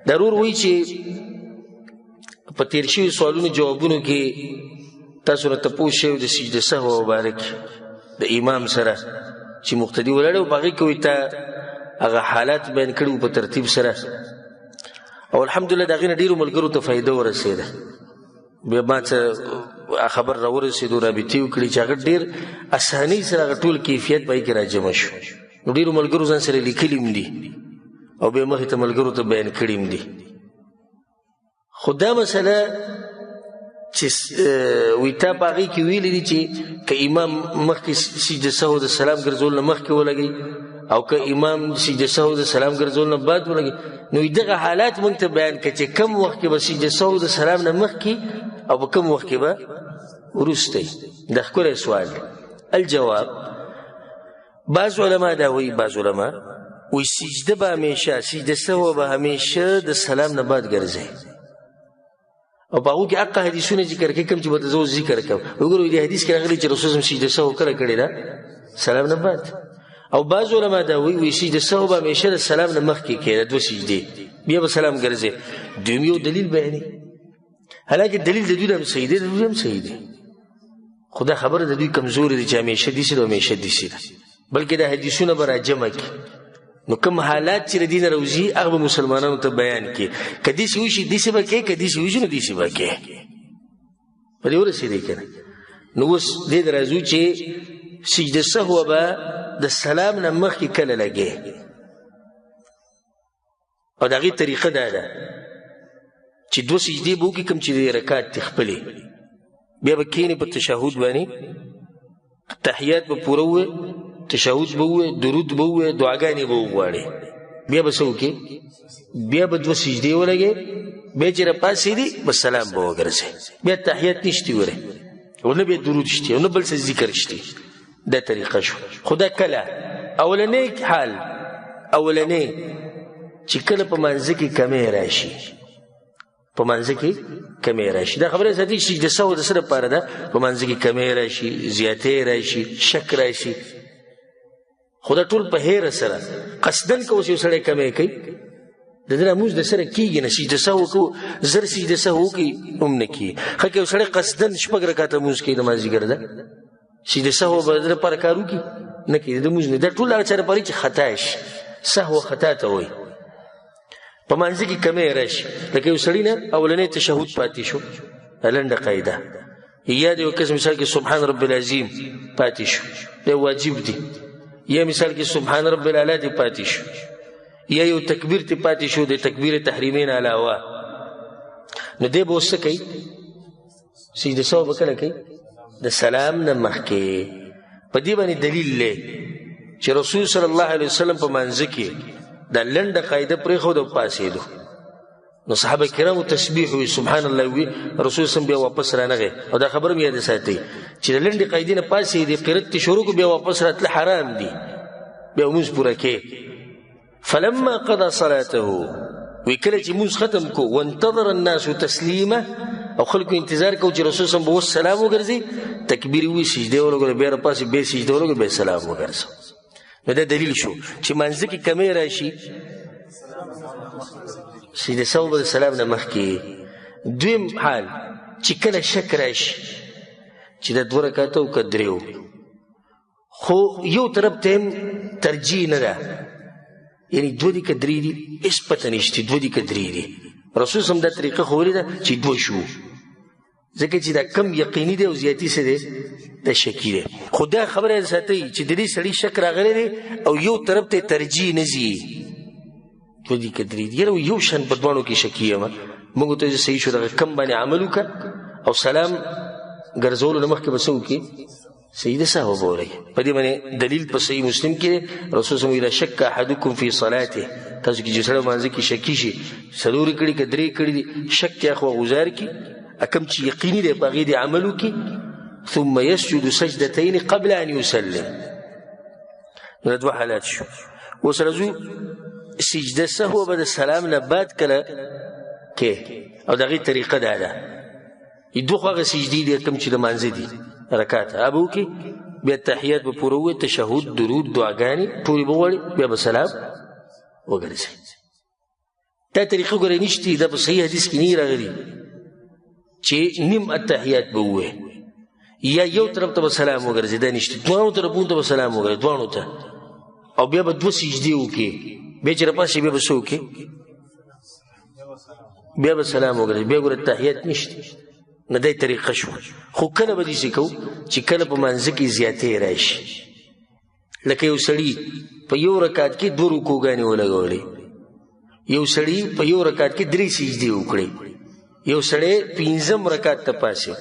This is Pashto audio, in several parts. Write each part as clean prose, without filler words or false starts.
ضرور وایي چې په تیر شوي سوالونو جوابونو کې تاسو نه تپوس شوی د سجده سهو مبارک د امام سره چې مقتدي ولاړ او په هغې کې وایي تا هغه حالات بیان کړي په ترتیب سره او الحمدلله د هغې نه ډېرو ملګرو ته فایده ورسېده. بیا ما څه خبر راورسېدو رابطې وکړي چې هغه ډېر اسانۍ سره هغه ټول کیفیت په هغې کې راجمع شو. نو ډېرو ملګرو ځان سره لیکلي هم دي او بیا مخې ته ملګرو ته بیان کړي هم دي. خو دا مسله چې وایي تا په هغې کې ویلي دي چې که امام مخکې سجده سهو د سلام ګرځولو نه مخکې ولګوي او که امام سجده سهو د سلام ګرځولو نه بعد ولګوي، نو دغه حالات موږ ته بیان کړه چې کم وخت کې به سجده سهو د سلام نه مخکې او په کم وخت کې به وروسته. دا ښکلی سوال دی. الجواب، بعض علما دا وایي، بعض علما وایي سجده به همیشه سجده سهو به همیشه د سلام نه بعد ګرځي او په هغو کې حقه حدیثونه ذکر کوي کوم چې به ته زه اوس ذکر کوم. وګورئ دې حدیث کې راغلي چې رسول صلی سجده سهو کله کړې ده؟ سلام نه بعد. او بعض علما دا وایي سجده سهو به همیشه د سلام نه مخکې کېده، دوه سجدې بیا به سلام ګرځي. دویم یو دلیل بیانوي، حالانکه دلیل د دوی هم صحیح دی، د دوی هم صحیح دی، خو دا خبره د دوی کمزوري دی چې همیشه داسې ده همیشه داسې ده، بلکې دا حدیثونه به راجمع کړي. نو کوم حالات چې د دې نه راوځي هغه به مسلمانانو ته بیان کړي. که داسې وشي داسې به کوې، که داسې وشي نو داسې به کوې. په دې ورسېدی که نه؟ نو اوس دې ته راځو چې سجده سهو به د سلام نه مخکې کله لګې، او د هغې طریقه دا ده چې دوه سجدې به وکړي کوم چې د رکعت دي خپلې، بیا به کښېنې په تشهد باندې، تحیات به پوره ووایې، تشهد به ووایې، درود به ووایې، دعاګانې به وغواړې، بیا به څه وکړې؟ بیا به دوه سجدې ولګې، بیا چې راپاڅېدې بس سلام به وګرځې، بیا تحیات نشتې وره او نه بیا درود شته او نه بل څه ذکر شته. دا طریقه شو. خو دا کله اولنی حال، اولنی چې کله په منځه کې کمی راشي، په منځه کې کمی راشي، دا خبره ساتي چې سجده سهو د څه لپاره ده؟ په منځه کې کمی راشي، زیاتې راشي، شک راشي. خو دا ټول په هیره سره قصدن که اوس یو سړی کمی کوي د ده لمونځ د سره کېږي نه، سجده سهو کو زر سجده سهو وکړي هم نه کېږي. ښه که یو سړی قصدن شپږ رکعته لمونځ کوي د مازدیګر ده، سجده سهو به د ده لپاره کار وکړي؟ نه کېږي، د لمونځ نه. دا ټول هغه چا لپاره چې خطا شي، سهو خطا ته وایي. په منځه کې کمی راشي، لکه یو سړي نه اولنی تشهد پاتې شو، لنډه قاعده، یا د یو کس مثال کې سبحان رب العظیم پاتې شو، دا واجب دی، یا مثال کې سبحان رب الاعلی دې پاتې شو، یا یو تکبیر ته پاتې شو د تکبیر تحریمین علاوه، نو دی به اوس څه کوي؟ سجده سهو به کله کوي؟ د سلام نه مخکې. په دې باندې دلیل دی چې رسول صلی الله علیه وسلم په منځه کې دا لنډه قاعده پرېښود او پاڅېدو، نو صحابه کرامو تسبیح وي، سبحان الله وي، رسول صلی بیا واپس رانغی. او دا خبره مې یاد ساتئ چې د لنډې قاعدې نه پاڅېدې، قرت ته شروع کړو، بیا واپس راتله حرام دي، بیا لمونځ پوره کې. فلما قضى صلاته، وی کله چې لمونځ ختم کو، وانتظر الناس تسلیمه، او خلکو انتظار کو چې رسول صلی به اوس سلام وګرځي، تکبیر وي، سجدې ولګوله، بیا راپاسې بیا سجده ولګوله، بیا سلام وګرځو. نو دا دلیل شو چې منځه کې کمی راشي، سجده سهو به د سلام نه مخکې. دویم حال چې کله شک راشي چې دا دوه رکعته او که درې، خو یو طرف ته هم ترجیح نه ده، یعنی دوه دي که درې دي هېڅ پته نشته، دوه دي که درې دي. رسول صلی دا طریقه خو ولې ده چې دوه شو، ځکه چې دا کم یقیني دی او زیاتي څه دی؟ دا شکي دی. خو دا خبره ساتئ چې د دې سړي شک راغلی دی او یو طرف ته ترجیح نه ځي، دوه دي که درې دي، یاره یو شان په دواړو کې شکي یم، موږ ته صحیح شو، دغه کم باندې عمل وکړه او سلام ګرځولو نه مخکې به څه وکړي؟ سجده سهو به ولګي. په دې باندې دلیل په صحیح مسلم کې دی، رسول صلی اذا شک احدکم فی صلاته، تاسو کې چې سړی مانځه کې شکي شي، څلورې کړي که درې کړي دي، شک یې خو غوزار کړي، کم چې یقیني دی په هغې دې عمل وکړي. ثم يسجد سجدتين قبل ان يسلم. دا دوه حالات شو. اوس راځو سجده سهو به د سلام نه بعد کله کې، او د هغې طریقه دا ده، دوه خو هغه سجدې دي کوم چې د مانځه دي رکعت، هغه به وکړي، بیا تحیات به پوره ووایي، تشهد، درود، دعاګانې ټولې به وغواړي، بیا به سلام وګرځي. دا طریقه ګوره نشته، دا په صحیح حدیث کې نه راغلي چې نیم التحیات به ووایې یا یو طرف ته به سلام وګرځي، دا نشته. دواړو طرفونو ته به سلام وګرځي، دواړو ته، او بیا به 2 سجدې وکړي، بیا چې راپاسې بیا به څه وکړي؟ بیا به سلام وګرځي. بیا ګوره تحیات نشته، نه دی طریقه شو. خو کله به داسې کوو چې کله په مانځه کې زیاتې راشي، لکه یو سړي په یو رکعت کې 2 رکوګانې ولګولې، یو سړي په یو رکعت کې 3 سجدې وکړې، یو سړی 5م رکعت ته پاسې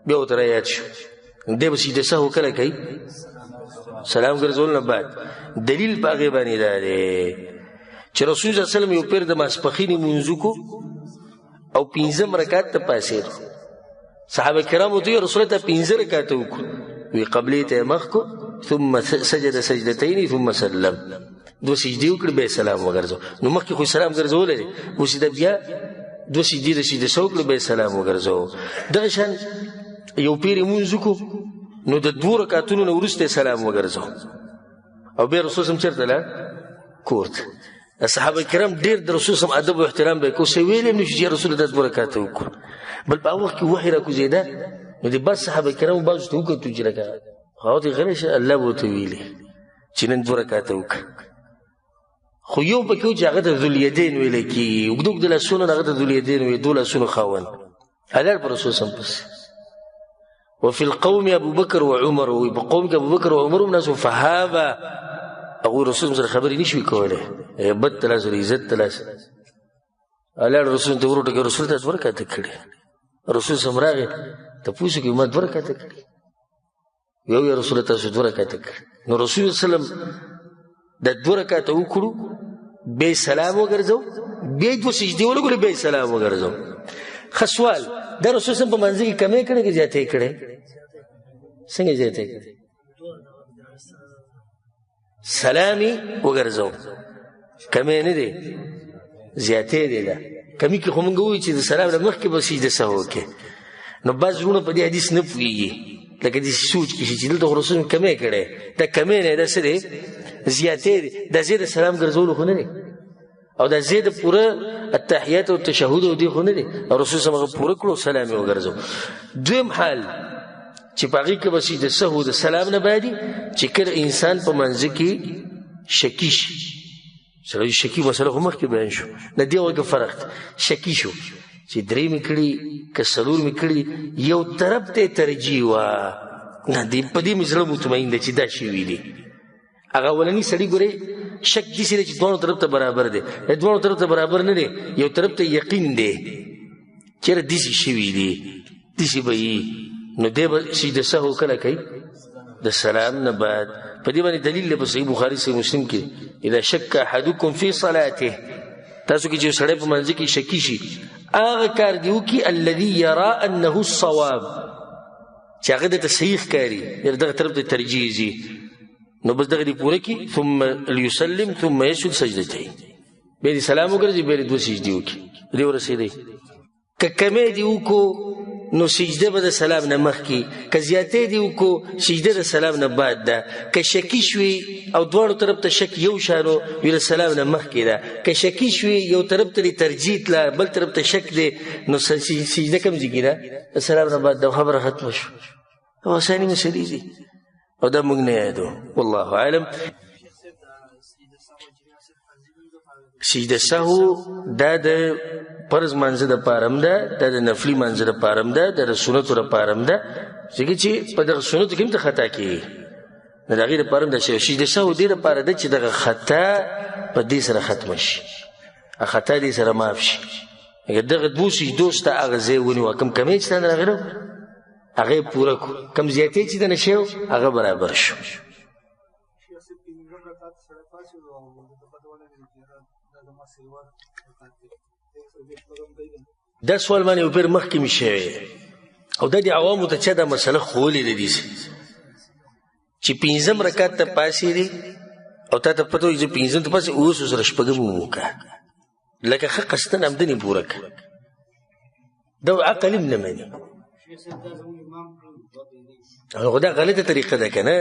بیا ورته رایاد شو، دی به سجده سهو کله کوي؟ سلام ګرځول نه بعد. دلیل په هغې باندې دا دی چې رسول صلی الله علیه وسلم یو پیر د ماسپښینې لمونځ وکړو او 5م رکعت ته پاسېدو. صحابه کرامو ته رسول الله ته 5 رکعته وکړو، وی قبلې ته یې مخ کو، ثم سجد سجدتين ثم سلم، 2 سجدې وکړې بیا سلام وګرځو. نو مخکې خو سلام ګرځولی دی، اوس د بیا 2 سجدې د سجده سه وکړو بیا سلام وګرځو. دغه شان یو پیر یې لمونځ وکړو نو د 2 رکعتونو نه وروسته سلام وګرځو او بیا رسول صلی الله علیه وسلم چېرته لاړ؟ کور ته. صحابه کرام ډېر د رسول صلی الله علیه وسلم ادب او احترام به یې کوو، څه ویلی هم نه شو چې یا رسول الله 2 رکعته وکړو. بل په هغه وخت کې وحی راکوزېده نو د بعض صحابه کرامو بعضو ته وکتو چې لکه هغه ته غلی شه، الله به ورته ویلي چې نن 2 رکعته وکړه. خو یو پکې و چې هغه ته ذوالیدین ویلی کېږي، اوږده اوږده لاسونه هغه ته ذوالیدین ویل، 2 لاسونو خاوند هلاړ په رسول صلی الله علیه وسلم پسې. وفي القوم ابو بکر و عمر، وی په قوم کې ابو بکر و عمر هم ناسو، فهابا هغوی رسول سره خبرې نه شوي کولی، هیبت ته لاس عزت ته لاس هلاړ رسول ته وروټه کې رسول ته 2 رکعته کړې. رسول صلی الله علیه وسلم راغی تپوس وکړي ما 2 رکعته کړې، یو یا رسول تاسو 2 رکعته کړې. نو رسول صلی الله علیه وسلم د 2 رکعته وکړو بیا سلام وګرځو، بیا 2 سجدې ولګولې بیا سلام وګرځو. ښه سوال، دا رسول صلی الله علیه وسلم په منځ کې کمې کړې که زیاتې کړې؟ څنګه زیاتې کړې؟ سلام یې وګرځو، کمې نه دی زیاتې دی. دا کمې کې خو موږ ووایو چې د سلام نه مخکې به سجده سهو وکړې. نو بعض زړونه په دې حدیث نه پوهېږي، لکه داسې سوچ کې شي چې دلته خو رسول کمې کړې، دا کمې نه دا څه دی؟ زیاتې دی. دا ځای د سلام ګرځولو خو نه دی، او دا ځای د پوره التحیات او تشهد او دی خو نه دی، او رسول صلی الله علیه وسلم پوره کړو سلام یې وګرځو. دویم حال چې په هغې کې به سجده سهو د سلام نه بعدي چې کله انسان په منځه کې شکي شي، سړی شکي مسله خو مخکې بیان شو، نه دې وجه فرق شکي شو چې 3 مې کړي که 4 مې کړي، یو طرف ته ترجیح وه، نه په دې مې زړه مطمئن دی چې دا شوي دي. هغه اولني سړي ګورې شک داسې دی چې 2 طرف ته برابر دی، 2 طرف ته برابر نه دی، یو طرف ته یقین دی چېرې داسې شوي دي، داسې به وي، نو دی به سجده سهو کله کوي؟ د سلام نه بعد. په دې باندې دلیل دی په صحیح بخاري صحیح مسلم کې، اذا شک احدکم فی صلاته، تاسو کې چې سړی په منځ کې شکي شي هغه کار دی وکړي الذي یرا انه الصواب، چې هغه درته صحیح ښکاري، دغه طرف ته ترجیح ځي، نو بس دغه دې پوره کړي، ثم لیسلم ثم یسجد سجدتین، بیا دې سلام وګرځي، بیا دې 2 سجدې وکړي. دې ورسېدی که کمې دې وکړو نو سجده به د سلام نه مخکې، که زیاتې دې وکړو سجده د سلام نه بعد ده، که شکي شوي او 2 طرف ته شک یو شانو وي د سلام نه مخکې ده، که شکي شوي یو طرف ته دې ترجیح تله بل طرف ته شک دی، نو سجده کوم ځای کې ده؟ د سلام نه بعد ده، خبره ختمه شو. او اساني مسلې دي او دا موږ نه یادو. والله اعلم. سجده سهو دا د فرض منځه دپاره هم ده، دا د نفلي منځه دپاره هم ده، دا د سنتو دپاره هم ده، ځکه چې په دغه سنتو کې هم ته خطا کېږي، نو د هغې دپاره هم دا شی. سجده سهو دې دپاره ده چې دغه خطا په دې سره ختمه شي، خطا دې سره معاف شي. اگر دغه 2 سجدو سته هغه ځای ونیوه، کوم کمې چې تا نه راغلی هغه یې پوره کړو، کوم زیاتې چې ته نه شی هغه برابر شو. دا سوال باندې یو پیر مخکې مې شوی او دا د عوامو ته چا دا مسله ښوولې ده داسې چې 5م رکعت ته پاسېدې او تا ته پته وي چې 5م ته پاسې اوس سره 6م وکړه، لکه ښه قصدن همدنې پوره کړه، دا عقل هم نه مني. خو دا غلطه طریقه ده که نه؟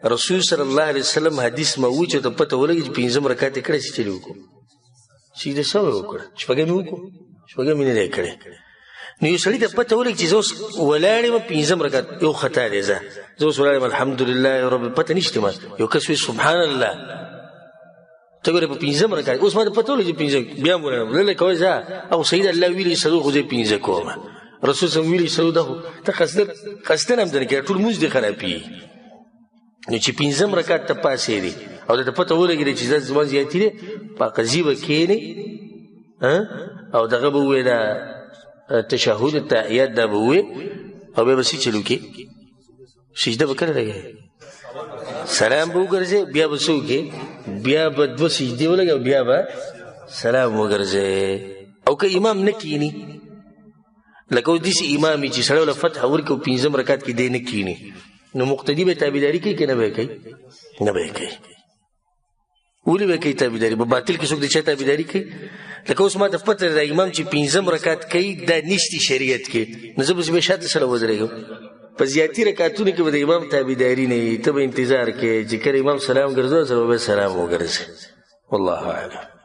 رسول صلی الله علیه وسلم حدیث موجود ته پته ولګي چې 5م رکعت یې کړی چې چلې وکړو سجده سهو وکړه شپږم وکړو شپږم نه دی کړی نو یو سړي ته پته ولګي چې زه اوس ولاړ یم پنځم رکعت یو خطا دی زه اوس ولاړ یم الحمدلله رب پته نشته ما یو کس وایي سبحان الله ته ګوره په پنځم رکعت اوس ما ته پته ولګي پنځم بیا مو نه کوي زه او سید الله ویلي سلو خو زه پنځه کوم رسول صلی ویلي سلو ده ته قصدن هم درکې ټول موږ دي خرابي نو چې پنځم رکعت ته پاسې دي او ته پته ولګي چې زما زیاتې دي په قضیه وکینې او دغه به ویلا تشهد التحیات دا به وي او بیا به څه چلو کې سجده به کله لګي سلام به وګرځي بیا به څه وکړي بیا به دوه سجدې ولګي او بیا به سلام وګرځي او که امام نه کینی لکه اوس داسې امام چې سړی له فتح ورکړي او پنځم رکعت کې دی نه کینی نو مقتدي به تابعداري کوي که نه به یې کوي نه به یې کوي ولې به کوي تابعداري په باطل کې څوک د چا تابعداري کوي لکه اوس ما ته پته ده امام چې پنځم رکعت کوي دا نشتي شریعت کې نو زه به شاته سره ودرېږم په زیاتي رکعتونو کې به د امام تابعداري نه وي ته به انتظار کوې چې کله امام سلام ګرځو سره به سلام وګرځي والله اعلم